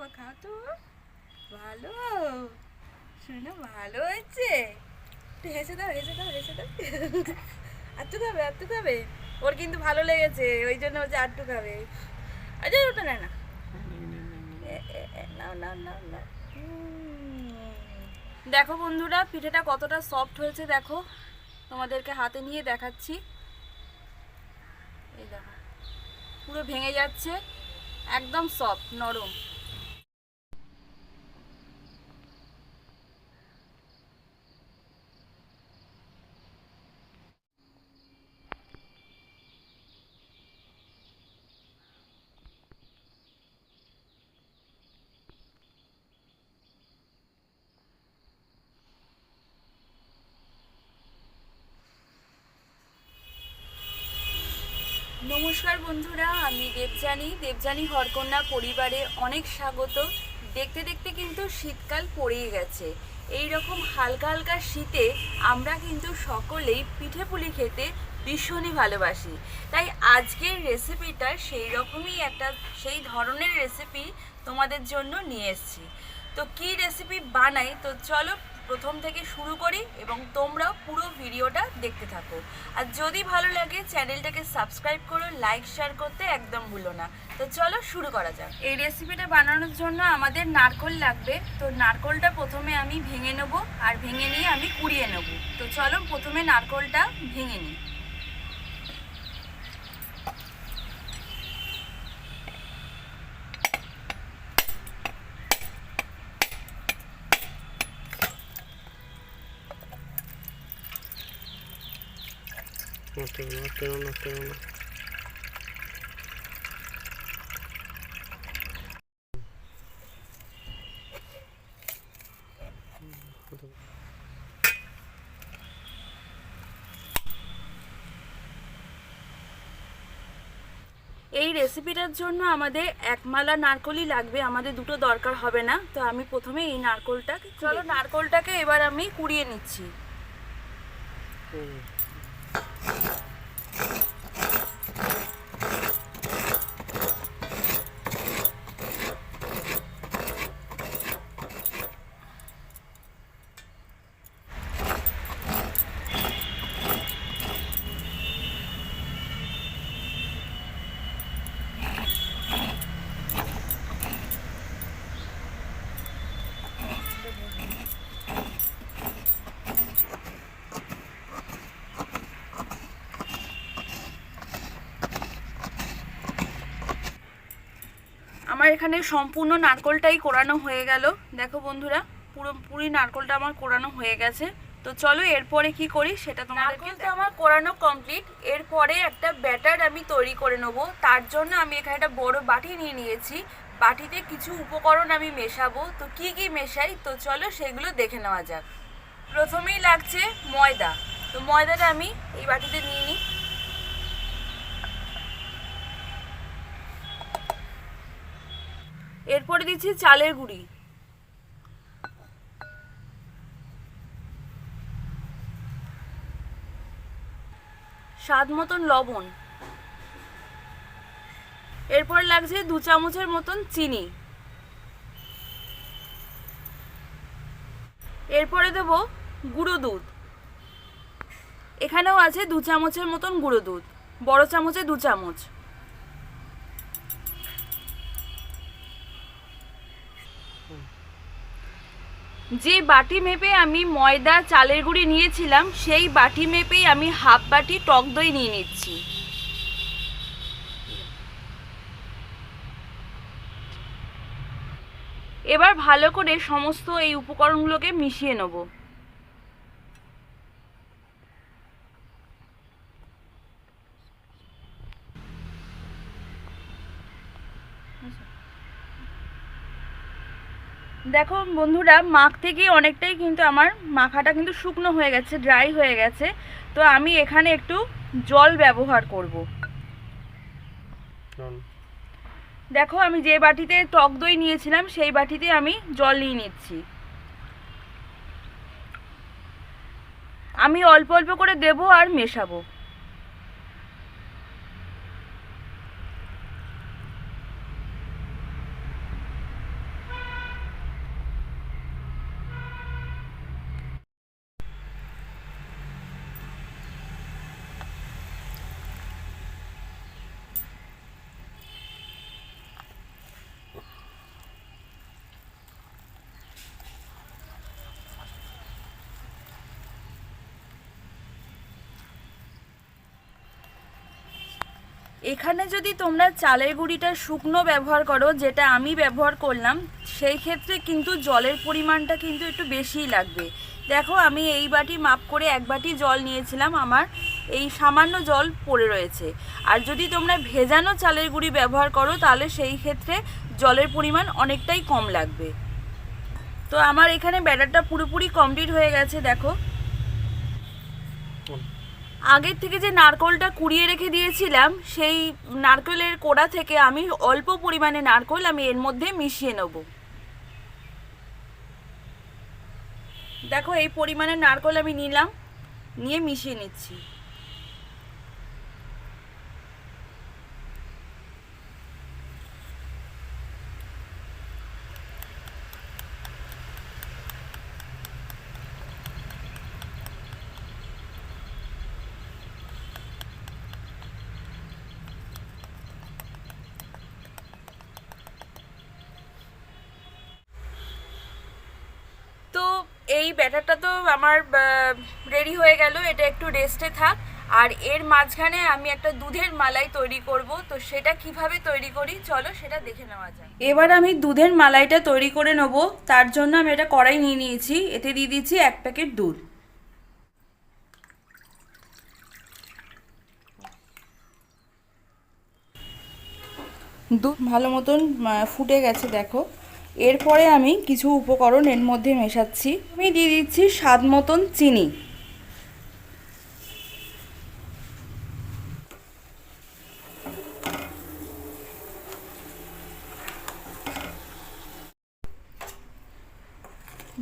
বাবা খাও তো। ভালো শোনো, ভালো হয়েছে। একটু হেসে দাও, হেসে দাও, হেসে দাও। আটটু খাবে, আটটু খাবে। ওর কিন্তু ভালো লেগেছে, ওই জন্য হচ্ছে আটটু খাবে। আচ্ছা ওটা না না, নাও নাও নাও নাও। দেখো বন্ধুরা, পিঠেটা কতটা সফট হয়েছে দেখো, তোমাদেরকে হাতে নিয়ে দেখাচ্ছি। এই দেখো, পুরো ভেঙে যাচ্ছে, একদম সফট নরম। নমস্কার বন্ধুরা, আমি দেবযানী হরকন্যা পরিবারে অনেক স্বাগত। দেখতে দেখতে কিন্তু শীতকাল পড়েই গেছে। এই রকম হালকা হালকা শীতে আমরা কিন্তু সকলেই পিঠে পুলি খেতে ভীষণই ভালোবাসি। তাই আজকের রেসিপিটা সেই রকমই একটা, সেই ধরনের রেসিপি তোমাদের জন্য নিয়ে এসেছি। তো কি রেসিপি বানাই, তো চলো প্রথম থেকে শুরু করি এবং তোমরা পুরো ভিডিওটা দেখতে থাকো। আর যদি ভালো লাগে চ্যানেলটাকে সাবস্ক্রাইব করো, লাইক শেয়ার করতে একদম ভুলো না। তো চলো শুরু করা যাক। এই রেসিপিটা বানানোর জন্য আমাদের নারকেল লাগবে। তো নারকেলটা প্রথমে আমি ভেঙে নেবো, আর ভেঙে নিয়ে আমি কুড়িয়ে নেব। তো চলো প্রথমে নারকেলটা ভেঙে নিই। এই রেসিপিটার জন্য আমাদের এক মালা নারকেলই লাগবে, আমাদের দুটো দরকার হবে না। তো আমি প্রথমে এই নারকেলটাকে, চলো নারকেলটাকে এবার আমি কুড়িয়ে নিচ্ছি। আমার এখানে সম্পূর্ণ নারকেলটাই কোরানো হয়ে গেল। দেখো বন্ধুরা, পুরোপুরি নারকেলটা আমার কোরানো হয়ে গেছে। তো চলো এরপরে কি করি সেটা তোমাদেরকে। নারকেল তো আমার কোরানো কমপ্লিট। এরপরে একটা ব্যাটার আমি তৈরি করে নেব। তার জন্য আমি এখানে একটা বড় বাটি নিয়ে নিয়েছি। বাটিতে কিছু উপকরণ আমি মেশাবো। তো কি কি মেশাই, তো চলো সেগুলো দেখে নেওয়া যাক। প্রথমেই লাগছে ময়দা। তো ময়দাটা আমি এই বাটিতে নিয়ে নিই। এরপরে দিচ্ছি চালের গুঁড়ি, স্বাদ মতন লবণ, এরপর লাগছে 2 চামচের মতন চিনি, এরপরে দেব গুঁড়ো দুধ। এখানেও আছে 2 চামচের মতন গুঁড়ো দুধ, বড় চামচে 2 চামচ। যে বাটি মেপে আমি ময়দা চালের গুঁড়ি নিয়েছিলাম, সেই বাটি মেপেই আমি হাফ বাটি টক দই নিয়ে নিচ্ছি। এবার ভালো করে সমস্ত এই উপকরণগুলোকে মিশিয়ে নেব। দেখো বন্ধুরা, মাখতে গিয়ে অনেকটাই কিন্তু আমার মাখাটা কিন্তু শুকনো হয়ে গেছে, ড্রাই হয়ে গেছে। তো আমি এখানে একটু জল ব্যবহার করব। দেখো আমি যে বাটিতে টক দই নিয়েছিলাম সেই বাটিতে আমি জল নিয়ে নিচ্ছি। আমি অল্প অল্প করে দেব আর মেশাবো। এখানে যদি তোমরা চালের গুঁড়িটা শুকনো ব্যবহার করো, যেটা আমি ব্যবহার করলাম, সেই ক্ষেত্রে কিন্তু জলের পরিমাণটা কিন্তু একটু বেশিই লাগবে। দেখো আমি এই বাটি মাপ করে 1 বাটি জল নিয়েছিলাম, আমার এই সামান্য জল পড়ে রয়েছে। আর যদি তোমরা ভেজানো চালের গুঁড়ি ব্যবহার করো তাহলে সেই ক্ষেত্রে জলের পরিমাণ অনেকটাই কম লাগবে। তো আমার এখানে ব্যাটারটা পুরোপুরি কমপ্লিট হয়ে গেছে। দেখো আগের থেকে যে নারকেলটা কুড়িয়ে রেখে দিয়েছিলাম, সেই নারকেলের কোড়া থেকে আমি অল্প পরিমাণে নারকেল আমি এর মধ্যে মিশিয়ে নেব। দেখো এই পরিমাণে নারকেল আমি নিলাম, নিয়ে মিশিয়ে নিচ্ছি। তো এই ব্যাটারটা তো আমার রেডি হয়ে গেল, এটা একটু রেস্টে থাক। আর এর মাঝখানে আমি একটা দুধের মালাই তৈরি করব, তো সেটা কিভাবে তৈরি করি চলো সেটা দেখে নেওয়া যাক। এবার আমি দুধের মালাইটা তৈরি করে নেব। তার জন্য আমি এটা কড়াই নিয়ে নিয়েছি, এতে দিয়ে দিচ্ছি 1 প্যাকেট দুধ। দুধ ভালো মতন ফুটে গেছে দেখো। এরপরে আমি কিছু উপকরণ এর মধ্যে মেশাচ্ছি। আমি দিয়ে দিচ্ছি স্বাদ মতন চিনি।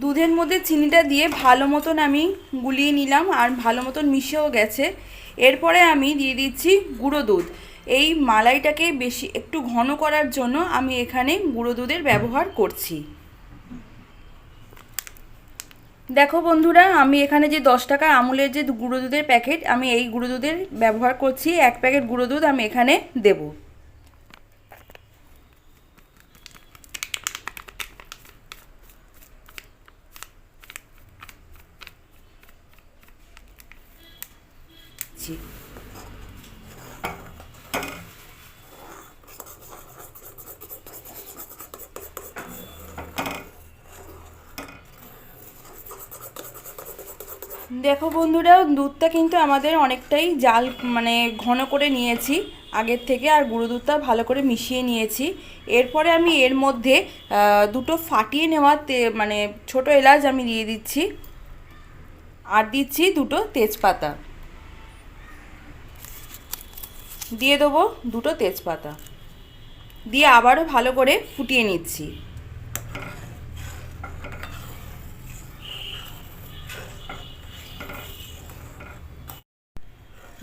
দুধের মধ্যে চিনিটা দিয়ে ভালো মতন আমি গুলিয়ে নিলাম, আর ভালো মতন মিশেও গেছে। এরপরে আমি দিয়ে দিচ্ছি গুঁড়ো দুধ। এই মালাইটাকে বেশি একটু ঘন করার জন্য আমি এখানে গুঁড়ো দুধের ব্যবহার করছি। দেখো বন্ধুরা, আমি এখানে যে 10 টাকার আমুলের যে গুঁড়ো দুধের প্যাকেট, আমি এই গুঁড়ো দুধের ব্যবহার করছি। 1 প্যাকেট গুঁড়ো দুধ আমি এখানে দেবো। দেখো বন্ধুরা, দুধটা কিন্তু আমাদের অনেকটাই জাল মানে ঘন করে নিয়েছি আগের থেকে, আর গুঁড়ো দুধটা ভালো করে মিশিয়ে নিয়েছি। এরপরে আমি এর মধ্যে দুটো ফাটিয়ে নেওয়া মানে ছোট এলাচ আমি দিয়ে দিচ্ছি, আর দিচ্ছি দুটো তেজপাতা, দিয়ে দেবো দুটো তেজপাতা, দিয়ে আবারও ভালো করে ফুটিয়ে নিচ্ছি।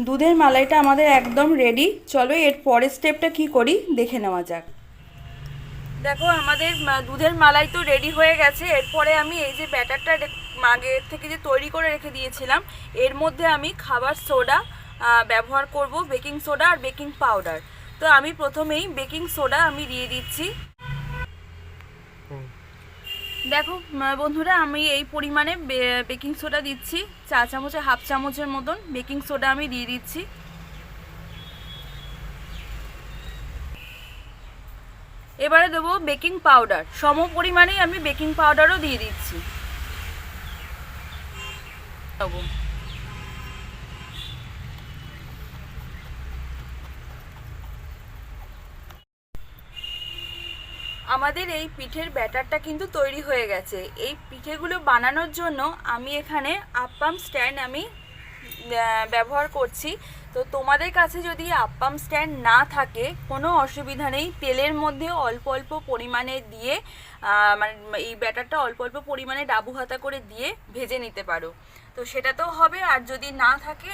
দুধের মালাইটা আমাদের একদম রেডি। চলো এর পরের স্টেপটা কি করি দেখে নেওয়া যাক। দেখো আমাদের দুধের মালাই তো রেডি হয়ে গেছে। এরপরে আমি এই যে ব্যাটারটা আগে থেকে যে তৈরি করে রেখে দিয়েছিলাম, এর মধ্যে আমি খাবার সোডা ব্যবহার করব, বেকিং সোডা আর বেকিং পাউডার। তো আমি প্রথমেই বেকিং সোডা আমি দিয়ে দিচ্ছি। দেখো বন্ধুরা, আমি এই পরিমাণে বেকিং সোডা দিচ্ছি, 4 চামচে 1/2 চামচের মতন বেকিং সোডা আমি দিয়ে দিচ্ছি। এবারে দেবো বেকিং পাউডার, সম পরিমাণেই আমি বেকিং পাউডারও দিয়ে দিচ্ছি। আমাদের এই পিঠের ব্যাটারটা কিন্তু তৈরি হয়ে গেছে। এই পিঠেগুলো বানানোর জন্য আমি এখানে আপ্পাম স্ট্যান্ড আমি ব্যবহার করছি। তো তোমাদের কাছে যদি আপ্পাম স্ট্যান্ড না থাকে কোনো অসুবিধা নেই, তেলের মধ্যে অল্প অল্প পরিমাণে দিয়ে মানে এই ব্যাটারটা অল্প অল্প পরিমাণে ডাবু হাতা করে দিয়ে ভেজে নিতে পারো, তো সেটাতেও হবে। আর যদি না থাকে,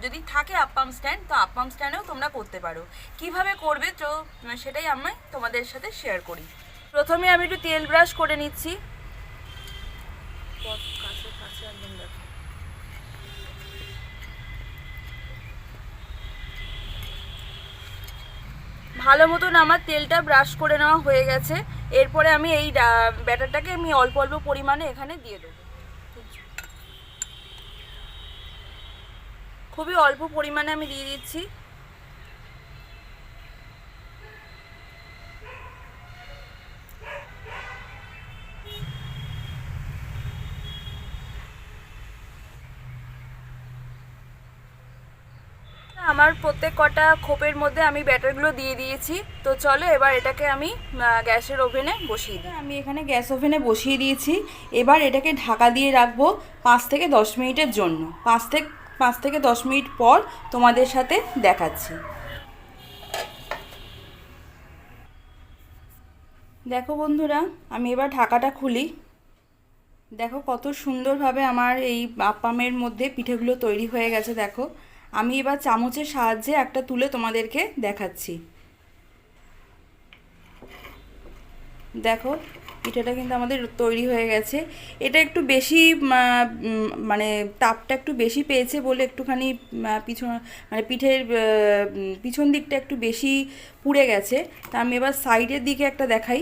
যদি থাকে আপ্পাম স্ট্যান্ড, তো আপ্পাম স্ট্যান্ডেও তোমরা করতে পারো। কিভাবে করবে তো সেটাই আমি তোমাদের সাথে শেয়ার করি। প্রথমে আমি একটু তেল ব্রাশ করে নিচ্ছি। ভালো মতন আমার তেলটা ব্রাশ করে নেওয়া হয়ে গেছে। এরপরে আমি এই ব্যাটারটাকে আমি অল্প অল্প পরিমাণে এখানে দিয়ে দেবো। খুবই অল্প পরিমাণে আমি দিয়ে দিচ্ছি। আমার প্রত্যেক কটা খোপের মধ্যে আমি ব্যাটারগুলো দিয়ে দিয়েছি। তো চলো এবার এটাকে আমি গ্যাসের ওভেনে বসিয়ে দিই। আমি এখানে গ্যাস ওভেনে বসিয়ে দিয়েছি। এবার এটাকে ঢাকা দিয়ে রাখবো 5 থেকে 10 মিনিটের জন্য। 5 থেকে 10 মিনিট পর তোমাদের সাথে দেখাচ্ছি। দেখো বন্ধুরা, আমি এবার ঢাকাটা খুলি। দেখো কত সুন্দরভাবে আমার এই আপ্পামের মধ্যে পিঠেগুলো তৈরি হয়ে গেছে। দেখো আমি এবার চামচের সাহায্যে একটা তুলে তোমাদেরকে দেখাচ্ছি। দেখো পিঠেটা কিন্তু আমাদের তৈরি হয়ে গেছে। এটা একটু বেশি মানে তাপটা একটু বেশি পেয়েছে বলে একটুখানি মানে পিঠের পিছন দিকটা একটু বেশি পুড়ে গেছে। তা আমি এবার সাইডের দিকে একটা দেখাই।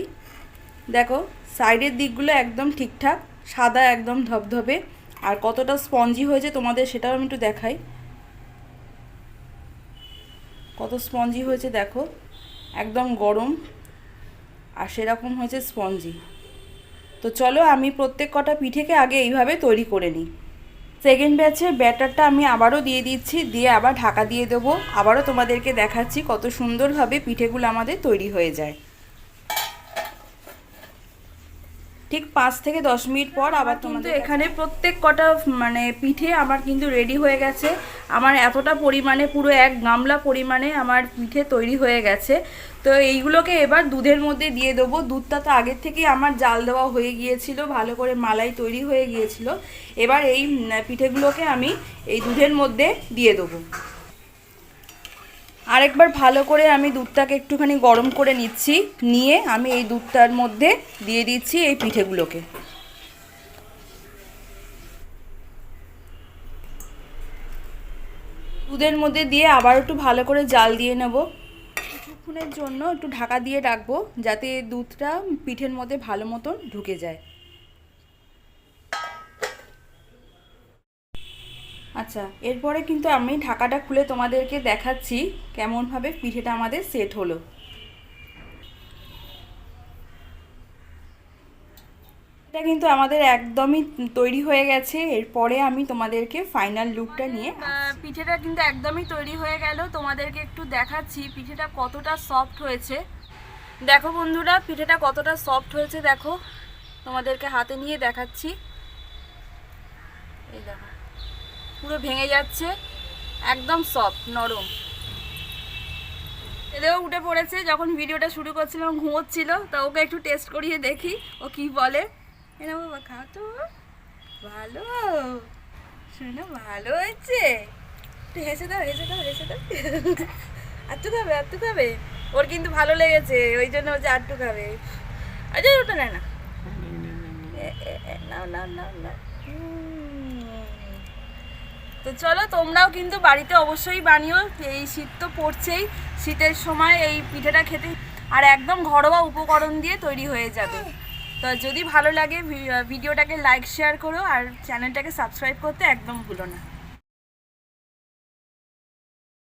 দেখো সাইডের দিকগুলো একদম ঠিকঠাক সাদা, একদম ধবধবে। আর কতটা স্পঞ্জি হয়েছে তোমাদের সেটাও আমি একটু দেখাই। কত স্পঞ্জি হয়েছে দেখো, একদম গরম আর সেরকম হয়েছে স্পঞ্জি। তো চলো আমি প্রত্যেক কটা পিঠেকে আগে এইভাবে তৈরি করে নিই। সেকেন্ড ব্যাচের ব্যাটারটা আমি আবারও দিয়ে দিচ্ছি, দিয়ে আবার ঢাকা দিয়ে দেবো। আবারও তোমাদেরকে দেখাচ্ছি কত সুন্দরভাবে পিঠেগুলো আমাদের তৈরি হয়ে যায়। ঠিক 5 থেকে 10 মিনিট পর আবার তোমাদের এখানে প্রত্যেক কটা মানে পিঠে আমার কিন্তু রেডি হয়ে গেছে। আমার এতটা পরিমাণে পুরো 1 গামলা পরিমাণে আমার পিঠে তৈরি হয়ে গেছে। তো এইগুলোকে এবার দুধের মধ্যে দিয়ে দেবো। দুধটা তো আগের থেকেই আমার জাল দেওয়া হয়ে গিয়েছিল, ভালো করে মালাই তৈরি হয়ে গিয়েছিল। এবার এই পিঠেগুলোকে আমি এই দুধের মধ্যে দিয়ে দেবো। আরেকবার ভালো করে আমি দুধটাকে একটুখানি গরম করে নিচ্ছি, নিয়ে আমি এই দুধটার মধ্যে দিয়ে দিচ্ছি এই পিঠেগুলোকে। দুধের মধ্যে দিয়ে আবার একটু ভালো করে জাল দিয়ে নেব। কিছুক্ষণের জন্য একটু ঢাকা দিয়ে রাখবো যাতে দুধটা পিঠের মধ্যে ভালো মতন ঢুকে যায়। আচ্ছা, এরপরে কিন্তু আমি ঢাকাটা খুলে তোমাদেরকে দেখাচ্ছি কেমনভাবে পিঠেটা আমাদের সেট হলো। এটা কিন্তু আমাদের একদমই তৈরি হয়ে গেছে। এরপরে আমি তোমাদেরকে ফাইনাল লুকটা নিয়ে পিঠেটা কিন্তু একদমই তৈরি হয়ে গেল। তোমাদেরকে একটু দেখাচ্ছি পিঠেটা কতটা সফট হয়েছে। দেখো বন্ধুরা, পিঠেটা কতটা সফট হয়েছে দেখো, তোমাদেরকে হাতে নিয়ে দেখাচ্ছি। এই দেখো পুরো ভেঙে যাচ্ছে, একদম সফট নরম। এদেরও উঠে পড়েছে, যখন ভিডিওটা শুরু করছিলাম ঘুমোচ্ছিল, তা ওকে একটু টেস্ট করিয়ে দেখি ও কি বলে। এনা বাবা খাও তো, ভালো শোনো, ভালো হয়েছে। একটু হেসে দাও, হেসে দাও, হেসে দাও। আটটু খাবে, আটটু খাবে। ওর কিন্তু ভালো লেগেছে, ওই জন্য হচ্ছে আটটু খাবে। আচ্ছা ওটা না না নাও নাও নাও নাও। তো চলো তোমরাও কিন্তু বাড়িতে অবশ্যই বানিও। এই শীত তো পড়ছেই, শীতের সময় এই পিঠেটা খেতে আর একদম ঘরোয়া উপকরণ দিয়ে তৈরি হয়ে যাবে। তো যদি ভালো লাগে ভিডিওটাকে লাইক শেয়ার করো আর চ্যানেলটাকে সাবস্ক্রাইব করতে একদম ভুলো না।